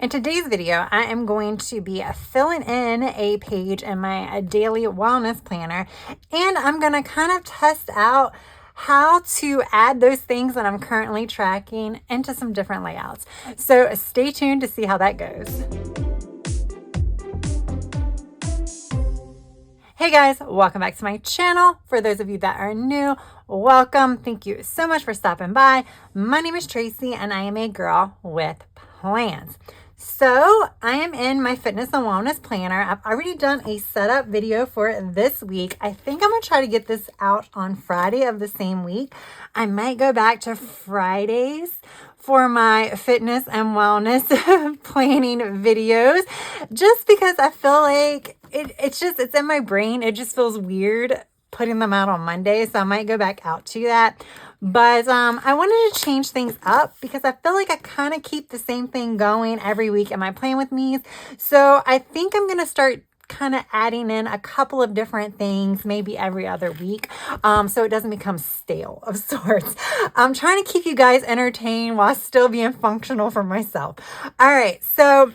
In today's video, I am going to be filling in a page in my daily wellness planner, and I'm going to kind of test out how to add those things that I'm currently tracking into some different layouts. So stay tuned to see how that goes. Hey guys, welcome back to my channel. For those of you that are new, welcome. Thank you so much for stopping by. My name is Tracy and I am a girl with plans. So I am in my fitness and wellness planner. I've already done a setup video for this week. I think I'm going to try to get this out on Friday of the same week. I might go back to Fridays for my fitness and wellness planning videos, just because I feel like it's in my brain. It just feels weird putting them out on Monday. So I might go back out to that. But I wanted to change things up because I feel like I kind of keep the same thing going every week in my Plan With Me's. So I think I'm going to start kind of adding in a couple of different things, maybe every other week, so it doesn't become stale of sorts. I'm trying to keep you guys entertained while still being functional for myself. All right, so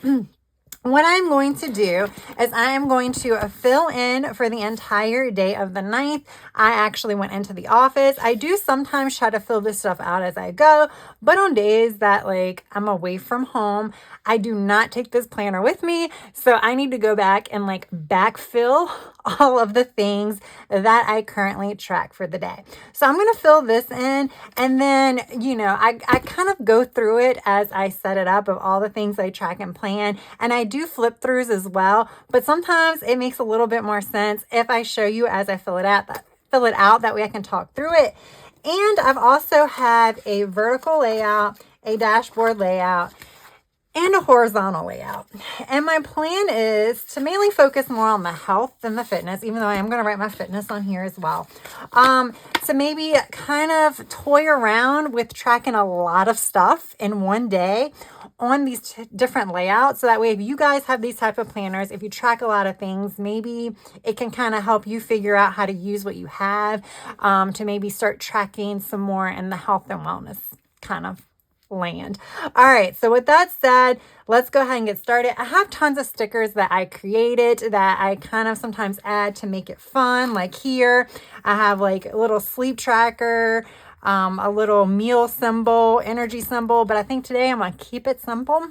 what I'm going to do is I am going to fill in for the entire day of the 9th. I actually went into the office. I do sometimes try to fill this stuff out as I go, but on days that I'm away from home, I do not take this planner with me. So I need to go back and backfill all of the things that I currently track for the day. So I'm going to fill this in, and then, I kind of go through it as I set it up of all the things I track and plan. And I do flip throughs as well, but sometimes it makes a little bit more sense if I show you as I fill it out. That way I can talk through it. And I've also have a vertical layout, a dashboard layout, and a horizontal layout. And my plan is to mainly focus more on the health than the fitness, even though I am going to write my fitness on here as well. To maybe kind of toy around with tracking a lot of stuff in one day on these different layouts. So that way, if you guys have these type of planners, if you track a lot of things, maybe it can kind of help you figure out how to use what you have, to maybe start tracking some more in the health and wellness kind of land. All right, so with that said, let's go ahead and get started. I have tons of stickers that I created that I kind of sometimes add to make it fun. Like here, I have a little sleep tracker, a little meal symbol, energy symbol, but I think today I'm going to keep it simple.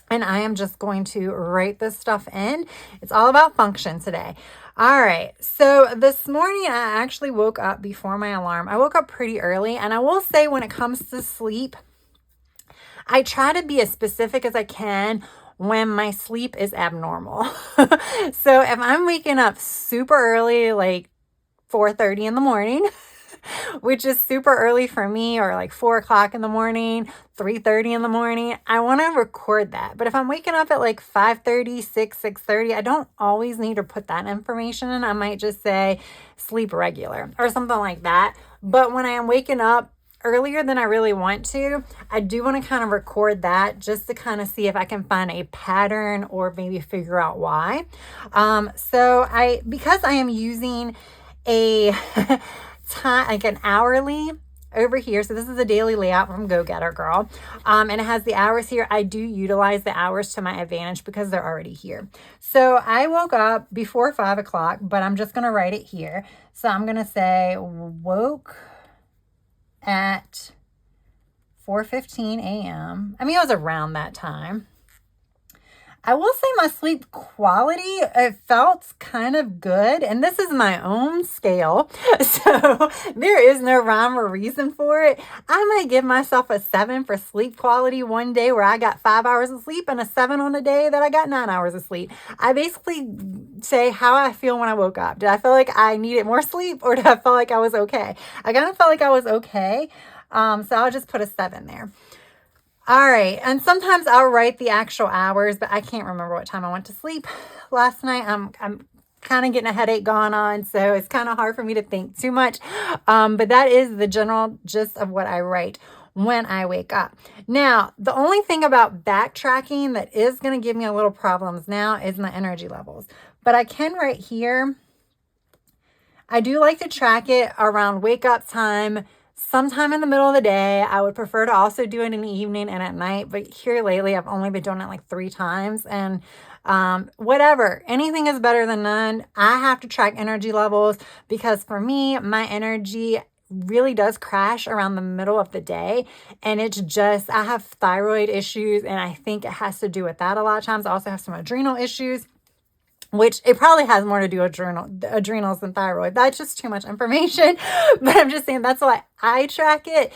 And I am just going to write this stuff in. It's all about function today. All right, so this morning I actually woke up before my alarm. I woke up pretty early, and I will say when it comes to sleep, I try to be as specific as I can when my sleep is abnormal. So if I'm waking up super early, 4:30 in the morning, which is super early for me, or 4 o'clock in the morning, 3:30 in the morning, I want to record that. But if I'm waking up at 5:30, 6:30, I don't always need to put that information in. I might just say sleep regular or something like that. But when I am waking up earlier than I really want to, I do want to kind of record that just to kind of see if I can find a pattern or maybe figure out why. Because I am using a time, an hourly over here. So this is a daily layout from Go Getter Girl. And it has the hours here. I do utilize the hours to my advantage because they're already here. So I woke up before 5 o'clock, but I'm just going to write it here. So I'm going to say woke at 4:15 a.m. I mean, it was around that time. I will say my sleep quality, it felt kind of good. And this is my own scale. So there is no rhyme or reason for it. I might give myself a 7 for sleep quality one day where I got 5 hours of sleep, and a 7 on a day that I got 9 hours of sleep. I basically say how I feel when I woke up. Did I feel like I needed more sleep, or did I feel like I was okay? I kind of felt like I was okay. So I'll just put a 7 there. All right, and sometimes I'll write the actual hours, but I can't remember what time I went to sleep last night. I'm kind of getting a headache going on, so it's kind of hard for me to think too much. But that is the general gist of what I write when I wake up. Now, the only thing about backtracking that is going to give me a little problems now is my energy levels. But I can write here. I do like to track it around wake up time, sometime in the middle of the day. I would prefer to also do it in the evening and at night, but here lately I've only been doing it like 3 times, and whatever, anything is better than none. I have to track energy levels because for me, my energy really does crash around the middle of the day, and it's just, I have thyroid issues, and I think it has to do with that a lot of times. I also have some adrenal issues, which it probably has more to do with adrenals than thyroid. That's just too much information, but I'm just saying that's why I track it.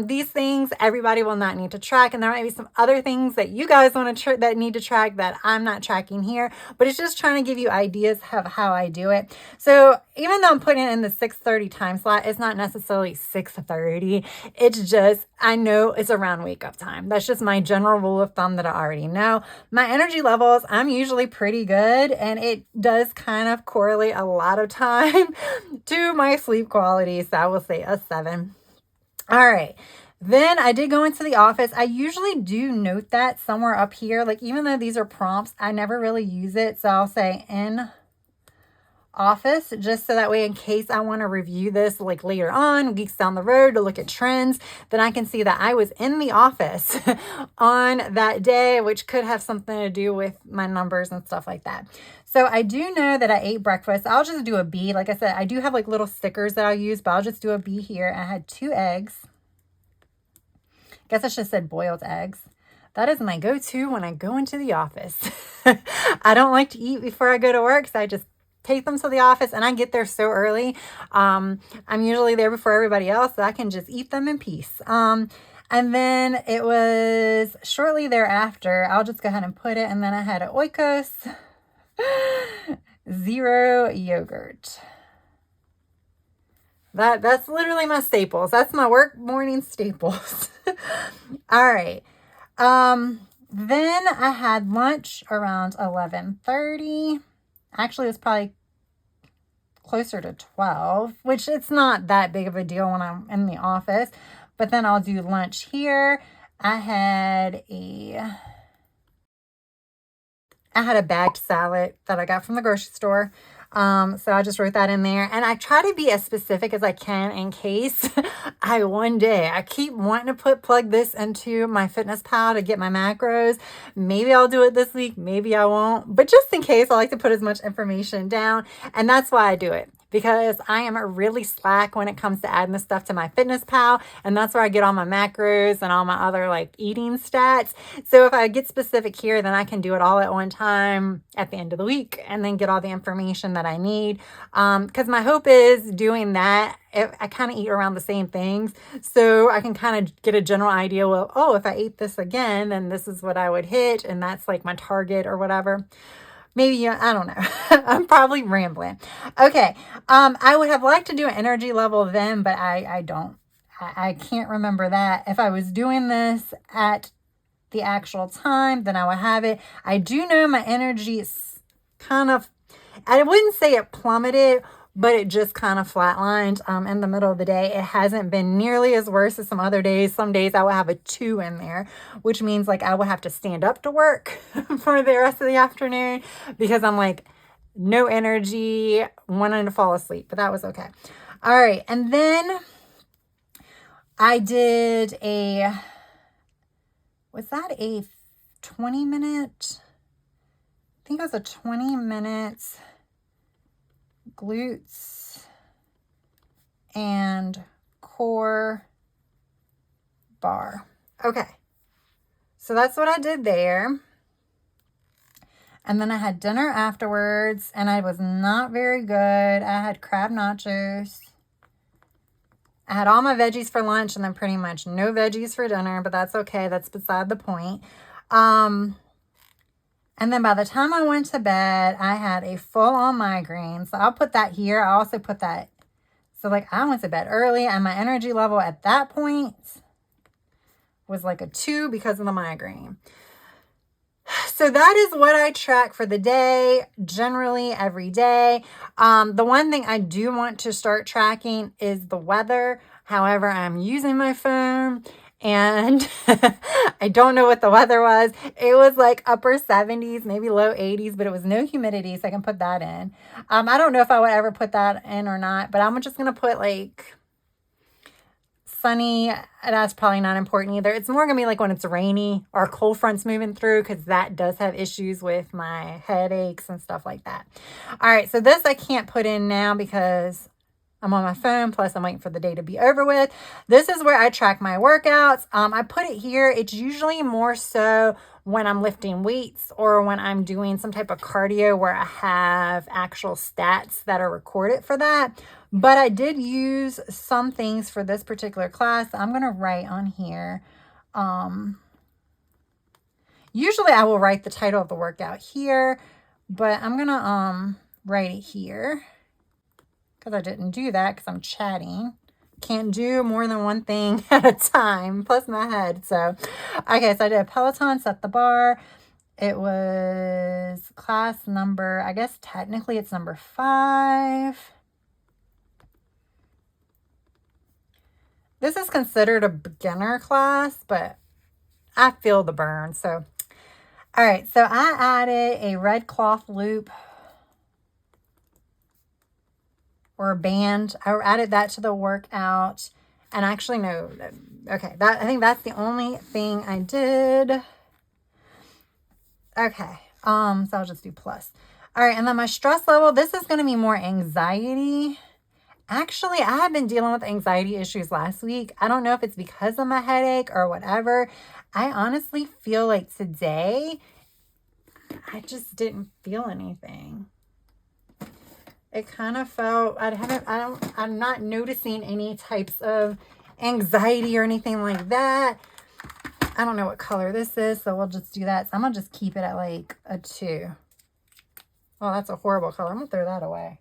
These things everybody will not need to track, and there might be some other things that you guys want to that need to track that I'm not tracking here, but it's just trying to give you ideas of how I do it. So even though I'm putting it in the 6:30 time slot, it's not necessarily 6:30. It's just, I know it's around wake up time. That's just my general rule of thumb that I already know. My energy levels, I'm usually pretty good, and it does kind of correlate a lot of time to my sleep quality. So I will say a 7. All right. Then I did go into the office. I usually do note that somewhere up here, like even though these are prompts, I never really use it. So I'll say in office, just so that way in case I want to review this like later on, weeks down the road, to look at trends, then I can see that I was in the office on that day, which could have something to do with my numbers and stuff like that. So I do know that I ate breakfast. I'll just do a B. Like I said, I do have like little stickers that I'll use, but I'll just do a B here. I had 2 eggs. Guess I should have said boiled eggs. That is my go-to when I go into the office. I don't like to eat before I go to work, so I just take them to the office, and I get there so early. I'm usually there before everybody else, so I can just eat them in peace. And then it was shortly thereafter, I'll just go ahead and put it, and then I had an Oikos Zero yogurt. That's literally my staples. That's my work morning staples. All right. Then I had lunch around 11:30. Actually, it was probably closer to 12, which it's not that big of a deal when I'm in the office. But then I'll do lunch here. I had a bagged salad that I got from the grocery store. So I just wrote that in there, and I try to be as specific as I can in case I keep wanting to plug this into my FitnessPal to get my macros. Maybe I'll do it this week, maybe I won't, but just in case, I like to put as much information down, and that's why I do it, because I am really slack when it comes to adding this stuff to my FitnessPal, and that's where I get all my macros and all my other like eating stats. So if I get specific here, then I can do it all at one time at the end of the week and then get all the information that I need. Because my hope is doing that, I kind of eat around the same things, so I can kind of get a general idea, well, oh, if I ate this again, then this is what I would hit, and that's like my target or whatever. Maybe, I don't know. I'm probably rambling. Okay. I would have liked to do an energy level then, but I don't. I can't remember that. If I was doing this at the actual time, then I would have it. I do know my energy is kind of, I wouldn't say it plummeted, but it just kind of flatlined in the middle of the day. It hasn't been nearly as worse as some other days. Some days I will have a 2 in there, which means like I will have to stand up to work for the rest of the afternoon because I'm like no energy, wanting to fall asleep, but that was okay. All right. And then I did was that a 20-minute? I think it was a 20 minutes glutes and core bar. Okay. So that's what I did there. And then I had dinner afterwards, and I was not very good. I had crab nachos. I had all my veggies for lunch and then pretty much no veggies for dinner, but that's okay. That's beside the point. And then by the time I went to bed, I had a full-on migraine. So I'll put that here. I also put that. So like I went to bed early, and my energy level at that point was like a 2 because of the migraine. So that is what I track for the day, generally every day. The one thing I do want to start tracking is the weather. However, I'm using my phone, and I don't know what the weather was. It was like upper 70s, maybe low 80s, but it was no humidity, so I can put that in. I don't know if I would ever put that in or not, but I'm just going to put like sunny, that's probably not important either. It's more going to be like when it's rainy or cold fronts moving through, because that does have issues with my headaches and stuff like that. All right, so this I can't put in now because I'm on my phone, plus I'm waiting for the day to be over with. This is where I track my workouts. I put it here. It's usually more so when I'm lifting weights or when I'm doing some type of cardio where I have actual stats that are recorded for that. But I did use some things for this particular class. I'm going to write on here. Usually I will write the title of the workout here, but I'm going to write it here because I didn't do that because I'm chatting. Can't do more than one thing at a time, plus my head. So, okay, so I did a Peloton, set the bar. It was class number, I guess technically it's number 5. This is considered a beginner class, but I feel the burn. So, all right, so I added a red cloth loop or a band. I added that to the workout. And actually, no, okay, I think that's the only thing I did. Okay, so I'll just do plus. All right, and then my stress level, this is going to be more anxiety. Actually, I have been dealing with anxiety issues last week. I don't know if it's because of my headache or whatever. I honestly feel like today, I just didn't feel anything. It kind of felt, I'm not noticing any types of anxiety or anything like that. I don't know what color this is, so we'll just do that. So I'm going to just keep it at like a 2. Oh, that's a horrible color. I'm going to throw that away,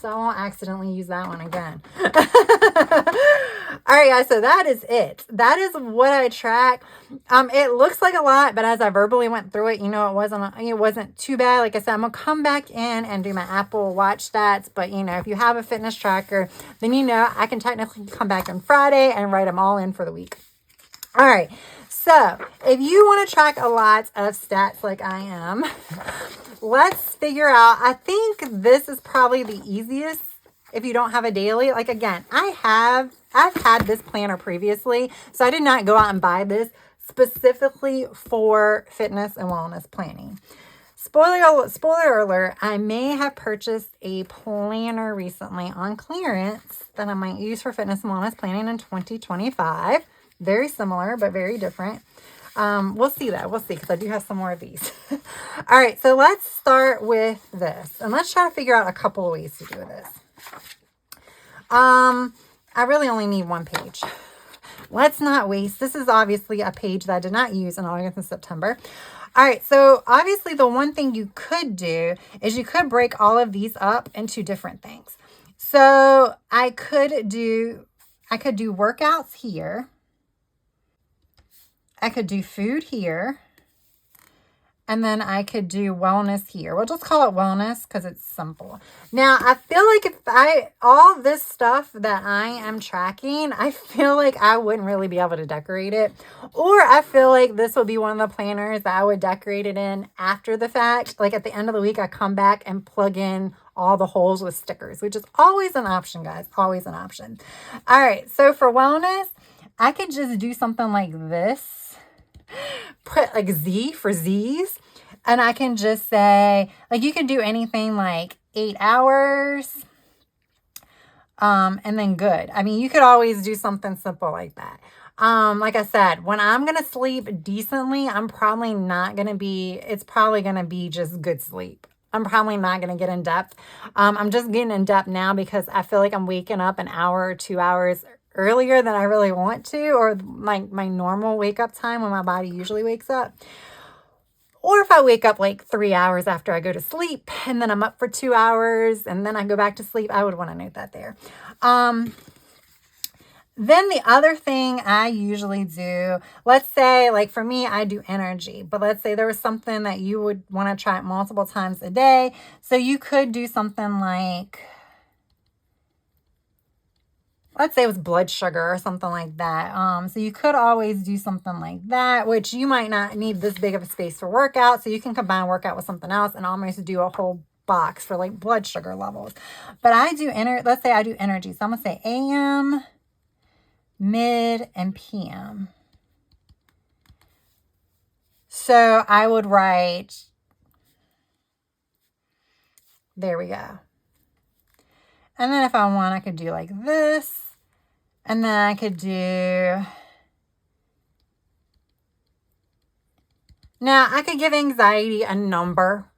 so I won't accidentally use that one again. All right, guys, so that is it. That is what I track. It looks like a lot, but as I verbally went through it, it wasn't too bad. Like I said, I'm going to come back in and do my Apple Watch stats. But, if you have a fitness tracker, then I can technically come back on Friday and write them all in for the week. All right, so if you want to track a lot of stats like I am, let's figure out, I think this is probably the easiest if you don't have a daily. Like, again, I've had this planner previously, so I did not go out and buy this specifically for fitness and wellness planning. Spoiler alert, I may have purchased a planner recently on clearance that I might use for fitness and wellness planning in 2025. Very similar, but very different. We'll see that. We'll see, because I do have some more of these. All right, so let's start with this. And let's try to figure out a couple of ways to do this. I really only need one page. Let's not waste. This is obviously a page that I did not use in August and September. All right, so obviously the one thing you could do is you could break all of these up into different things. So I could do workouts here. I could do food here, and then I could do wellness here. We'll just call it wellness because it's simple. Now, I feel like all this stuff that I am tracking, I feel like I wouldn't really be able to decorate it. Or I feel like this would be one of the planners that I would decorate it in after the fact. Like at the end of the week, I come back and plug in all the holes with stickers, which is always an option, guys. Always an option. All right, so for wellness, I could just do something like this. Put like Z for Z's, and I can just say, like, you can do anything like 8 hours, and then good. I mean, you could always do something simple like that. Like I said, when I'm going to sleep decently, it's probably going to be just good sleep. I'm probably not going to get in depth. I'm just getting in depth now because I feel like I'm waking up an hour or 2 hours earlier than I really want to, or my normal wake up time when my body usually wakes up. Or if I wake up like 3 hours after I go to sleep and then I'm up for 2 hours and then I go back to sleep, I would want to note that there. Then the other thing I usually do, let's say, like for me, I do energy, but let's say there was something that you would want to try multiple times a day. So you could do something like, let's say it was blood sugar or something like that. So you could always do something like that, which you might not need this big of a space for workout. So you can combine workout with something else and almost do a whole box for like blood sugar levels. But let's say I do energy. So I'm going to say AM, mid, and PM. So I would write, there we go. And then if I want, I could do like this. And then I could do, now I could give anxiety a number.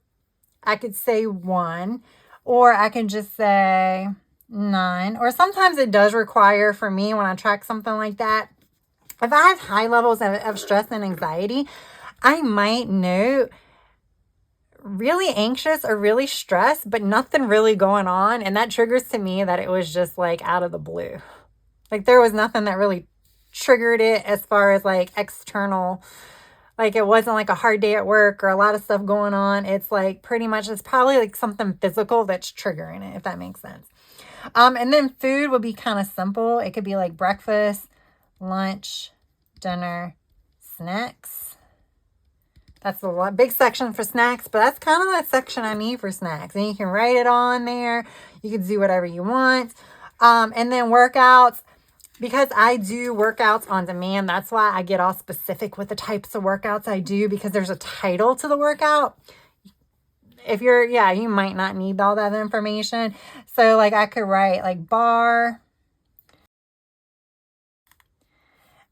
I could say 1, or I can just say 9. Or sometimes it does require, for me, when I track something like that, if I have high levels of stress and anxiety, I might note really anxious or really stressed, but nothing really going on. And that triggers to me that it was just like out of the blue. Like there was nothing that really triggered it as far as like external. Like it wasn't like a hard day at work or a lot of stuff going on. It's like pretty much, it's probably like something physical that's triggering it, if that makes sense. And then food would be kind of simple. It could be like breakfast, lunch, dinner, snacks. That's a big section for snacks, but that's kind of that section I need for snacks. And you can write it on there. You can do whatever you want. And then workouts. Because I do workouts on demand, that's why I get all specific with the types of workouts I do, because there's a title to the workout. If you're, you might not need all that information. So like I could write like bar.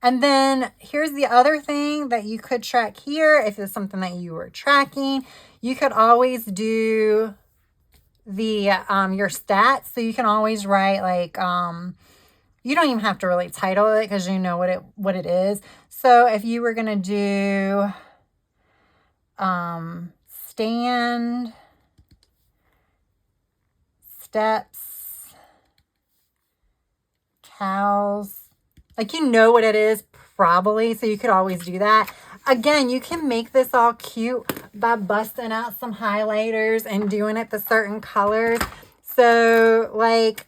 And then here's the other thing that you could track here. If it's something that you were tracking, you could always do the, your stats. So you can always write like, you don't even have to really title it because you know what it is. So if you were going to do stand, steps, cows, like you know what it is probably. So you could always do that. Again, you can make this all cute by busting out some highlighters and doing it the certain colors. So like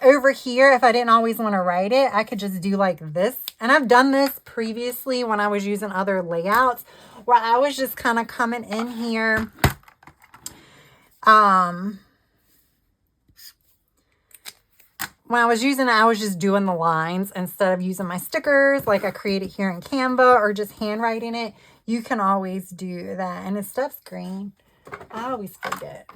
over here, if I didn't always want to write it, I could just do like this. And I've done this previously when I was using other layouts where I was just kind of coming in here. When I was using it, I was just doing the lines instead of using my stickers like I created here in Canva or just handwriting it. You can always do that. And this stuff's green. I always forget.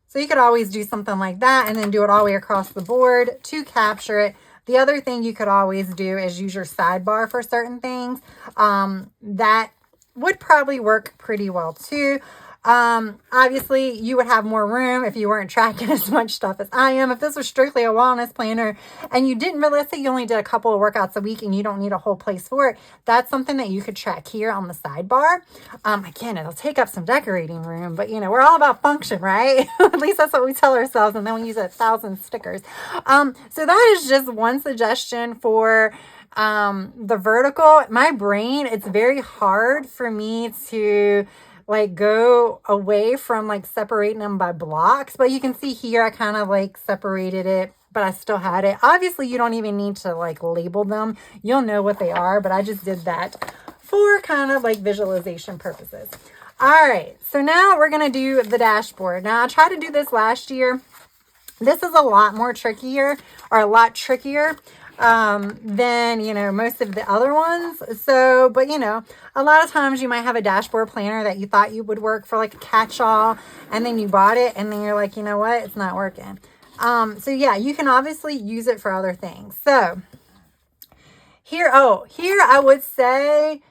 So you could always do something like that and then do it all the way across the board to capture it. The other thing you could always do is use your sidebar for certain things. That would probably work pretty well too. Obviously you would have more room if you weren't tracking as much stuff as I am. If this was strictly a wellness planner and you didn't really, let's say you only did a couple of workouts a week and you don't need a whole place for it, that's something that you could track here on the sidebar. Again, it'll take up some decorating room, but you know, we're all about function, right? At least that's what we tell ourselves. And then we use 1,000 stickers. So that is just one suggestion for the vertical. My brain, it's very hard for me to like go away from like separating them by blocks, but you can see here I kind of like separated it, but I still had it. Obviously you don't even need to like label them, you'll know what they are, but I just did that for kind of like visualization purposes. All right, so now we're gonna do the dashboard. Now I tried to do this last year. This is a lot more trickier, or a lot trickier than, you know, most of the other ones. So, but you know, a lot of times you might have a dashboard planner that you thought you would work for like a catch-all, and then you bought it and then you're like, you know what, it's not working. So yeah, you can obviously use it for other things. So here I would say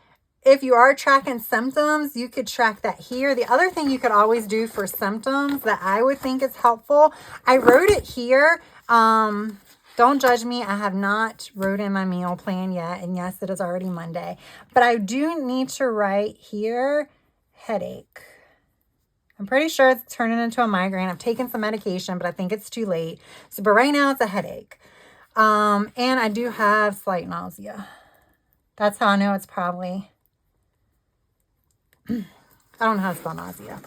if you are tracking symptoms, you could track that here. The other thing you could always do for symptoms that I would think is helpful, I wrote it here. Don't judge me. I have not wrote in my meal plan yet. And yes, it is already Monday. But I do need to write here, headache. I'm pretty sure it's turning into a migraine. I've taken some medication, but I think it's too late. So, but right now it's a headache. And I do have slight nausea. That's how I know it's probably... I don't know how to spell nausea.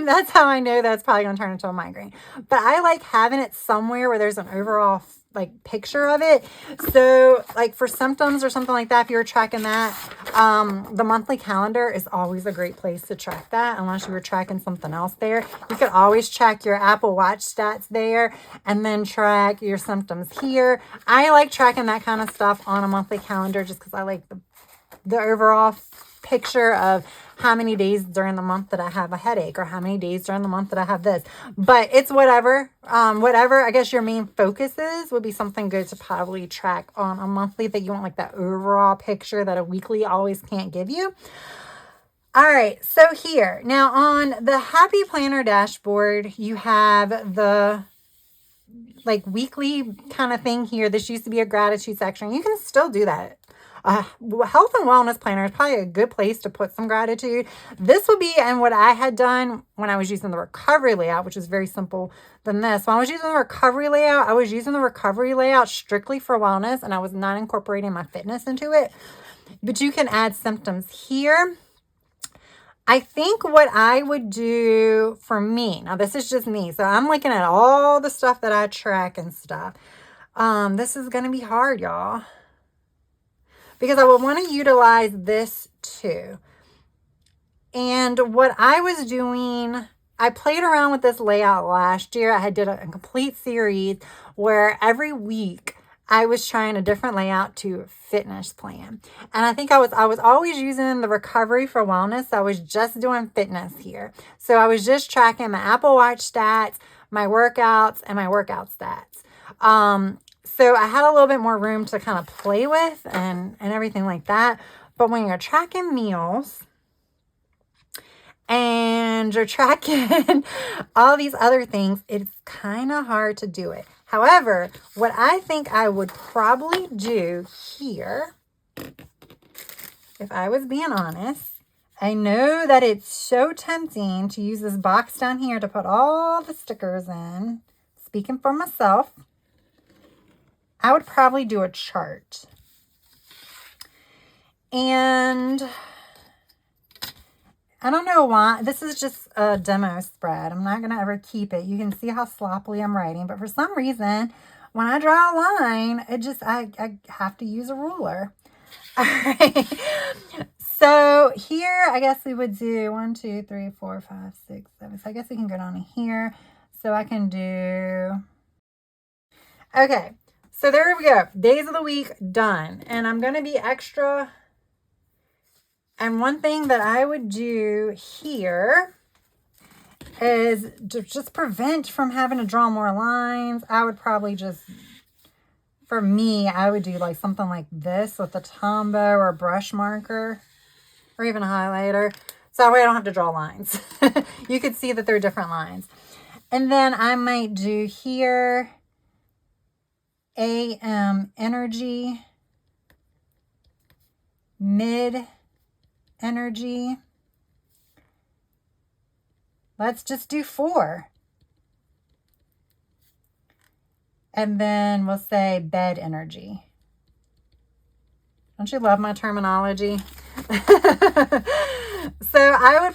That's how I know that's probably going to turn into a migraine. But I like having it somewhere where there's an overall like picture of it. So like for symptoms or something like that, if you were tracking that, the monthly calendar is always a great place to track that, unless you were tracking something else there. You could always track your Apple Watch stats there and then track your symptoms here. I like tracking that kind of stuff on a monthly calendar just because I like the overall picture of how many days during the month that I have a headache, or how many days during the month that I have this. But it's whatever. Whatever I guess your main focus is would be something good to probably track on a monthly, that you want like that overall picture that a weekly always can't give you. All right, so here now on the Happy Planner dashboard, you have the like weekly kind of thing here. This used to be a gratitude section. You can still do that. Health and wellness planner is probably a good place to put some gratitude. This would be, and what I had done when I was using the recovery layout, which is very simple than this. When I was using the recovery layout, I was using the recovery layout strictly for wellness, and I was not incorporating my fitness into it. But you can add symptoms here. I think what I would do for me, now this is just me, so I'm looking at all the stuff that I track and stuff. This is going to be hard, y'all, because I would want to utilize this too. And what I was doing, I played around with this layout last year. I did a complete series where every week I was trying a different layout to fitness plan. And I think I was always using the recovery for wellness. I was just doing fitness here. So I was just tracking my Apple Watch stats, my workouts, and my workout stats. So I had a little bit more room to kind of play with and everything like that. But when you're tracking meals and you're tracking all these other things, it's kind of hard to do it. However, what I think I would probably do here, if I was being honest, I know that it's so tempting to use this box down here to put all the stickers in. Speaking for myself, I would probably do a chart. And I don't know why. This is just a demo spread. I'm not going to ever keep it. You can see how sloppily I'm writing. But for some reason, when I draw a line, it just, I have to use a ruler. All right. So here, I guess we would do 1, 2, 3, 4, 5, 6, 7. So I guess we can go down to here. So I can do, okay. So there we go. Days of the week done. And I'm going to be extra. And one thing that I would do here is to just prevent from having to draw more lines. I would probably just, for me, I would do like something like this with a Tombow or brush marker or even a highlighter. So that way I don't have to draw lines. You could see that they're different lines. And then I might do here AM energy, mid energy. Let's just do 4. And then we'll say bed energy. Don't you love my terminology? So I would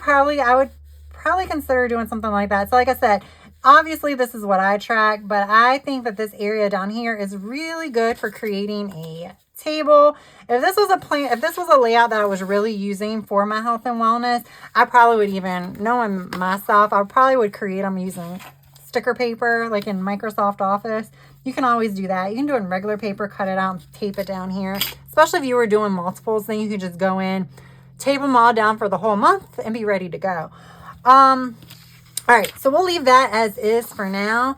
probably consider doing something like that. So like I said, obviously this is what I track, but I think that this area down here is really good for creating a table. If this was a layout that I was really using for my health and wellness, I probably would, even knowing myself, I probably would create them using sticker paper, like in Microsoft Office. You can always do that. You can do it in regular paper, cut it out and tape it down here. Especially if you were doing multiples, then you could just go in, tape them all down for the whole month and be ready to go. All right, so we'll leave that as is for now.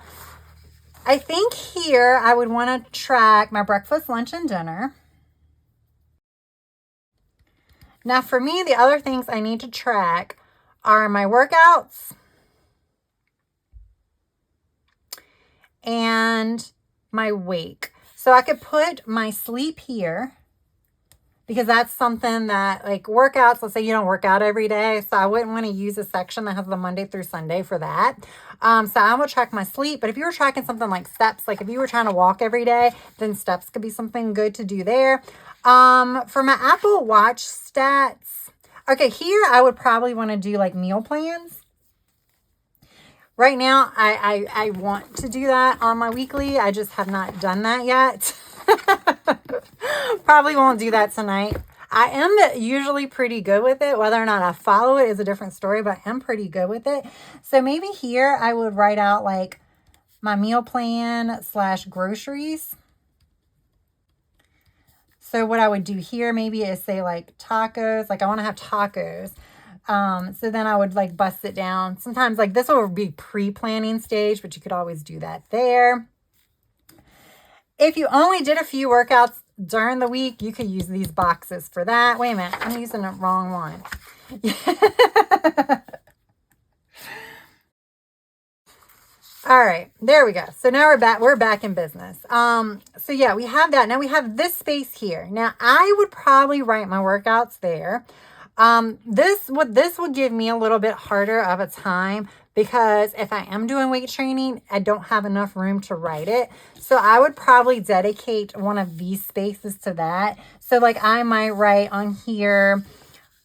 I think here I would want to track my breakfast, lunch, and dinner. Now for me, the other things I need to track are my workouts and my wake. So I could put my sleep here, because that's something that, like workouts, let's say you don't work out every day. So I wouldn't want to use a section that has the Monday through Sunday for that. So I will track my sleep. But if you were tracking something like steps, like if you were trying to walk every day, then steps could be something good to do there. For my Apple Watch stats, okay, here I would probably want to do like meal plans. Right now, I want to do that on my weekly. I just have not done that yet. Probably won't do that tonight. I am usually pretty good with it. Whether or not I follow it is a different story, but I am pretty good with it. So maybe here I would write out like my meal plan / groceries. So what I would do here maybe is say like tacos, like I want to have tacos. So then I would like bust it down. Sometimes like this will be pre-planning stage, but you could always do that there. If you only did a few workouts during the week, you could use these boxes for that. Wait a minute, I'm using the wrong one. All right, there we go. So now we're back in business. So yeah, we have that. Now we have this space here. Now I would probably write my workouts there. This would give me a little bit harder of a time because if I am doing weight training, I don't have enough room to write it. So I would probably dedicate one of these spaces to that. So like I might write on here,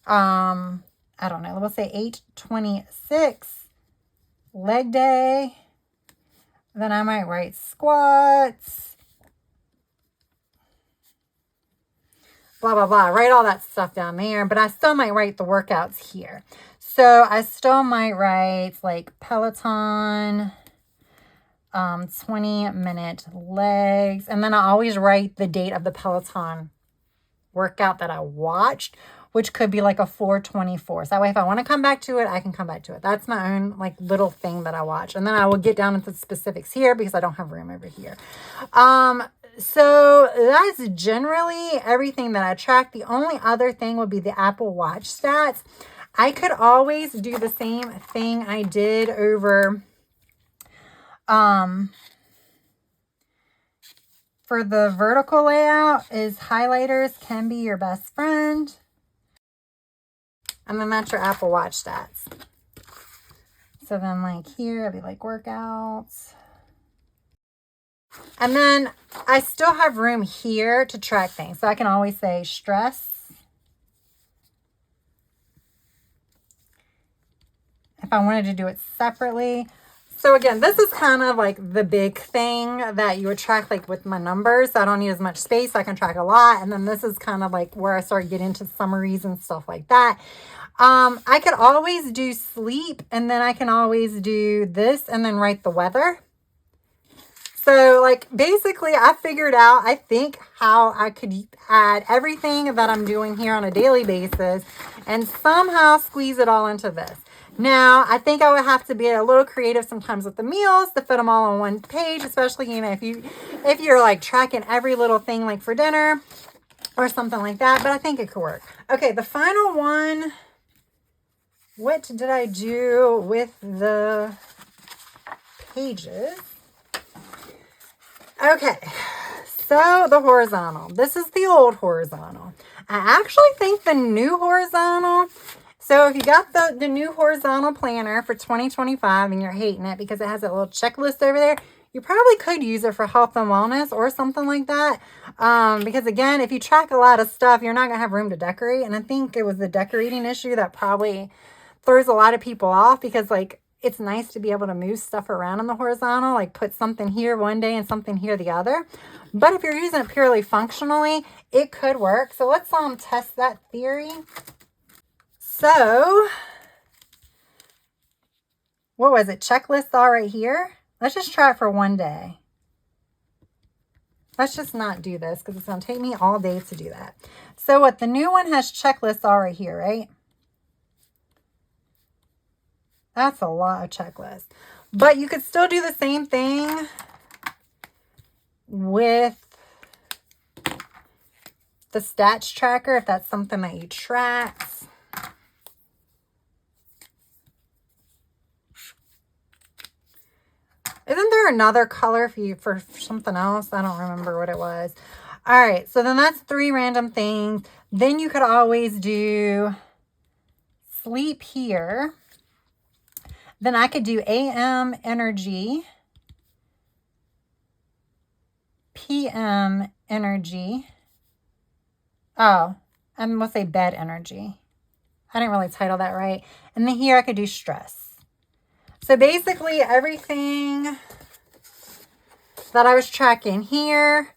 I don't know, we'll say 826 leg day. Then I might write squats, blah, blah, blah. Write all that stuff down there, but I still might write the workouts here. So I still might write like Peloton, 20-minute legs. And then I always write the date of the Peloton workout that I watched, which could be like a 424. So that way, if I want to come back to it, I can come back to it. That's my own like little thing that I watch. And then I will get down into the specifics here because I don't have room over here. So that's generally everything that I track. The only other thing would be the Apple Watch stats. I could always do the same thing I did over for the vertical layout is highlighters can be your best friend. And then that's your Apple Watch stats. So then like here, I'd be like workouts. And then I still have room here to track things. So I can always say stress. If I wanted to do it separately. So again, this is kind of like the big thing that you would track like with my numbers. I don't need as much space. I can track a lot. And then this is kind of like where I start getting into summaries and stuff like that. I could always do sleep, and then I can always do this and then write the weather. So like basically I figured out, I think, how I could add everything that I'm doing here on a daily basis and somehow squeeze it all into this. Now, I think I would have to be a little creative sometimes with the meals to fit them all on one page, especially, you know, if you're like tracking every little thing like for dinner or something like that, but I think it could work. Okay, the final one. What did I do with the pages? Okay, so the horizontal. This is the old horizontal. I actually think the new horizontal. So if you got the new horizontal planner for 2025 and you're hating it because it has a little checklist over there, you probably could use it for health and wellness or something like that. Because again, if you track a lot of stuff, you're not going to have room to decorate. And I think it was the decorating issue that probably throws a lot of people off because like it's nice to be able to move stuff around on the horizontal, like put something here one day and something here the other. But if you're using it purely functionally, it could work. So let's test that theory. So what was it? Checklist all right here. Let's just try it for one day. Let's just not do this because it's going to take me all day to do that. So what the new one has checklists all right here, right? That's a lot of checklists. But you could still do the same thing with the stats tracker if that's something that you track. Isn't there another color for something else? I don't remember what it was. All right, so then that's 3 random things. Then you could always do sleep here. Then I could do AM energy, PM energy. Oh, I'm going to say bed energy. I didn't really title that right. And then here I could do stress. So basically everything that I was tracking here,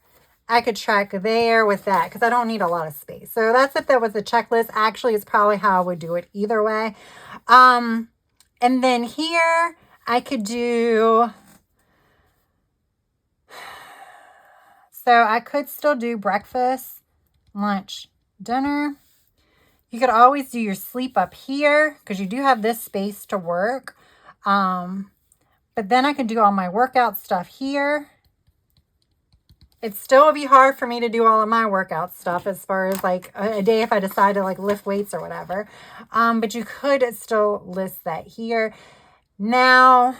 I could track there with that because I don't need a lot of space. So that's if that was a checklist. Actually, it's probably how I would do it either way. And then here I could do, so I could still do breakfast, lunch, dinner. You could always do your sleep up here because you do have this space to work. But then I could do all my workout stuff here. It still would be hard for me to do all of my workout stuff as far as like a day if I decide to like lift weights or whatever. But you could still list that here. Now,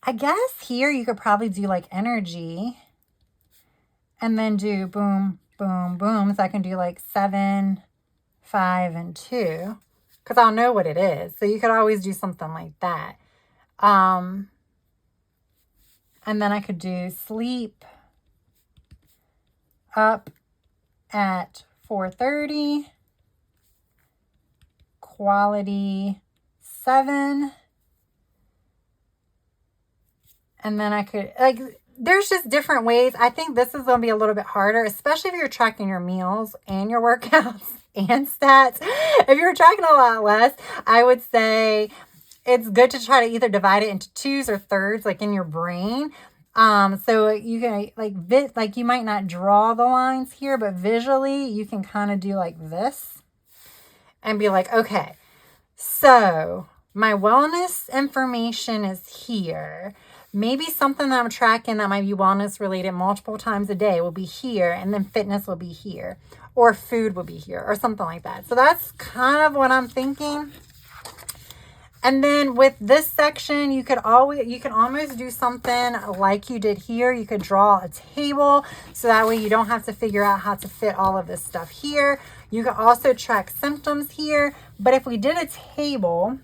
I guess here you could probably do like energy and then do boom, boom, boom. So I can do like 7, 5, and 2 because I'll know what it is. So you could always do something like that. And then I could do sleep up at 4:30, quality 7, and then I could, like, there's just different ways. I think this is going to be a little bit harder, especially if you're tracking your meals and your workouts and stats. If you're tracking a lot less, I would say it's good to try to either divide it into 2s or 3rds, like in your brain. So you can like you might not draw the lines here, but visually you can kind of do like this and be like, okay, so my wellness information is here. Maybe something that I'm tracking that might be wellness related multiple times a day will be here, and then fitness will be here, or food will be here, or something like that. So that's kind of what I'm thinking. And then with this section, you can almost do something like you did here. You could draw a table so that way you don't have to figure out how to fit all of this stuff here. You can also track symptoms here. But if we did a table,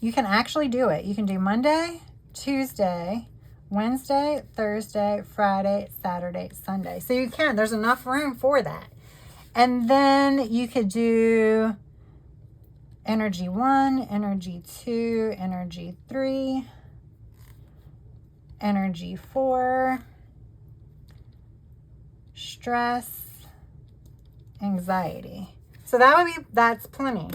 you can actually do it. You can do Monday, Tuesday, Wednesday, Thursday, Friday, Saturday, Sunday. So you can. There's enough room for that. And then you could do energy 1, energy 2, energy 3, energy 4, stress, anxiety. So that's plenty.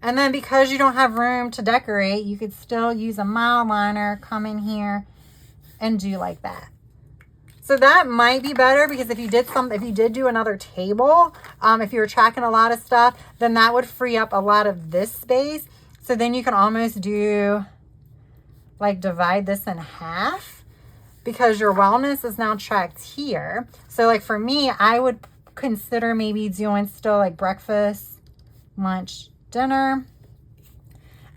And then because you don't have room to decorate, you could still use a mile liner, come in here and do like that. So that might be better because if you did do another table, if you were tracking a lot of stuff, then that would free up a lot of this space. So then you can almost do like divide this in half because your wellness is now tracked here. So like for me, I would consider maybe doing still like breakfast, lunch, dinner.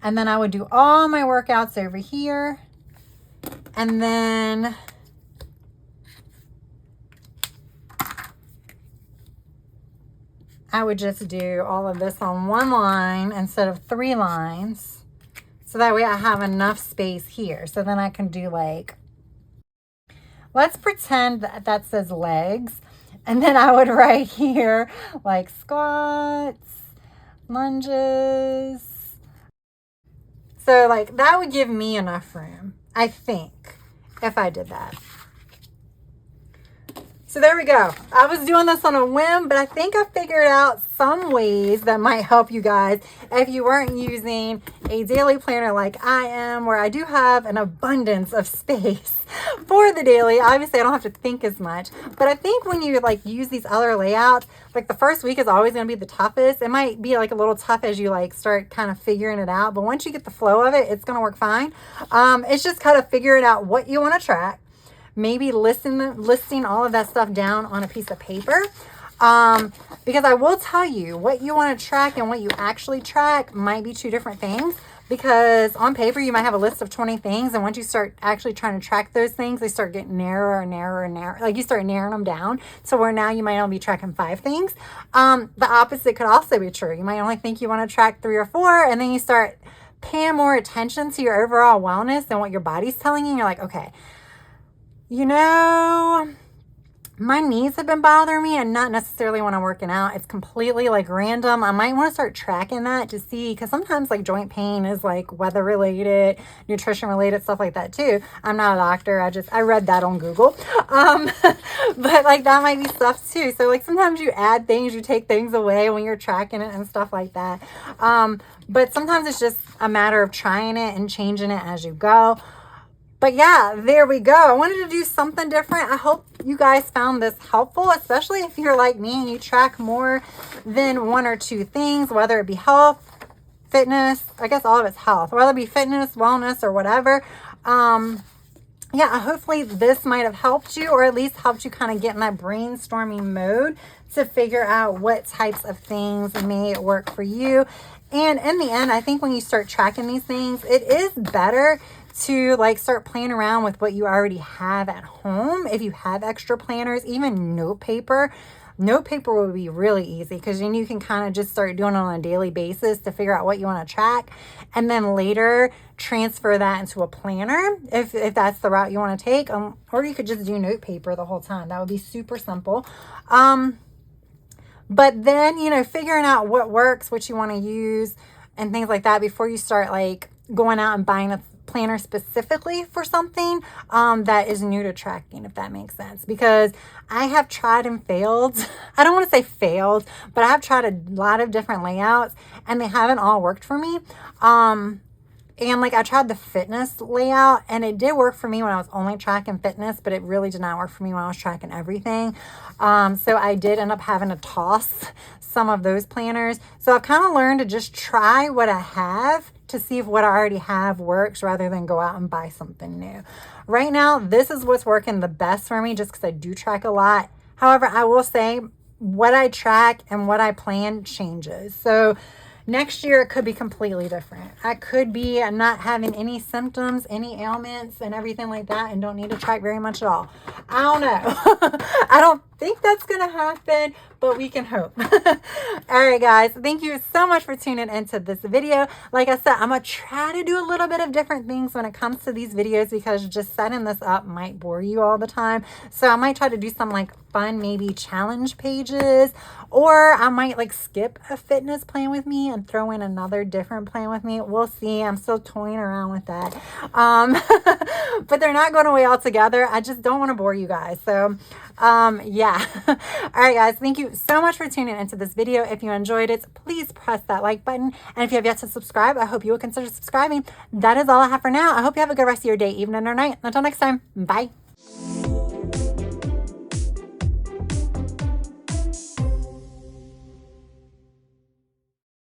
And then I would do all my workouts over here. And then I would just do all of this on one line instead of 3 lines. So that way I have enough space here. So then I can do like, let's pretend that says legs. And then I would write here like squats, lunges. So like that would give me enough room, I think, if I did that. So there we go. I was doing this on a whim, but I think I figured out some ways that might help you guys if you weren't using a daily planner like I am, where I do have an abundance of space for the daily. Obviously, I don't have to think as much, but I think when you like use these other layouts, like the first week is always going to be the toughest. It might be like a little tough as you like start kind of figuring it out, but once you get the flow of it, it's going to work fine. It's just kind of figuring out what you want to track. Maybe listing all of that stuff down on a piece of paper. Because I will tell you, what you want to track and what you actually track might be 2 different things. Because on paper, you might have a list of 20 things. And once you start actually trying to track those things, they start getting narrower and narrower and narrower. Like you start narrowing them down. So where now you might only be tracking 5 things. The opposite could also be true. You might only think you want to track 3 or 4. And then you start paying more attention to your overall wellness and what your body's telling you. And you're like, okay, you know, my knees have been bothering me, and not necessarily when I'm working out. It's completely like random. I might want to start tracking that to see, because sometimes like joint pain is like weather related, nutrition related, stuff like that too. I'm not a doctor. I read that on Google. But like that might be stuff too. So like sometimes you add things, you take things away when you're tracking it and stuff like that. But sometimes it's just a matter of trying it and changing it as you go. But yeah, there we go. I wanted to do something different. I hope you guys found this helpful, especially if you're like me and you track more than one or two things, whether it be health, fitness, I guess all of it's health, whether it be fitness, wellness, or whatever. Yeah, hopefully this might have helped you, or at least helped you kind of get in that brainstorming mode to figure out what types of things may work for you. And in the end, I think when you start tracking these things, it is better to like start playing around with what you already have at home. If you have extra planners, even note paper will be really easy, because then you can kind of just start doing it on a daily basis to figure out what you want to track, and then later transfer that into a planner if that's the route you want to take. Or you could just do note paper the whole time. That would be super simple. But then, you know, figuring out what works, what you want to use and things like that before you start like going out and buying a planner specifically for something that is new to tracking, if that makes sense. Because I have tried and failed. I don't want to say failed, but I have tried a lot of different layouts and they haven't all worked for me. And like I tried the fitness layout and it did work for me when I was only tracking fitness, but it really did not work for me when I was tracking everything. So I did end up having to toss some of those planners. So I've kind of learned to just try what I have to see if what I already have works, rather than go out and buy something new. Right now, this is what's working the best for me, just because I do track a lot. However, I will say what I track and what I plan changes. So next year, it could be completely different. I could be not having any symptoms, any ailments, and everything like that, and don't need to track very much at all. I don't know. I don't think that's going to happen, but we can hope. All right, guys. Thank you so much for tuning into this video. Like I said, I'm going to try to do a little bit of different things when it comes to these videos, because just setting this up might bore you all the time. So I might try to do some like fun, maybe challenge pages, or I might like skip a fitness plan with me and throw in another different plan with me. We'll see. I'm still toying around with that. But they're not going away altogether. I just don't want to bore you guys. So yeah. All right, guys. Thank you so much for tuning into this video. If you enjoyed it, please press that like button. And if you have yet to subscribe, I hope you will consider subscribing. That is all I have for now. I hope you have a good rest of your day, evening or night. Until next time. Bye.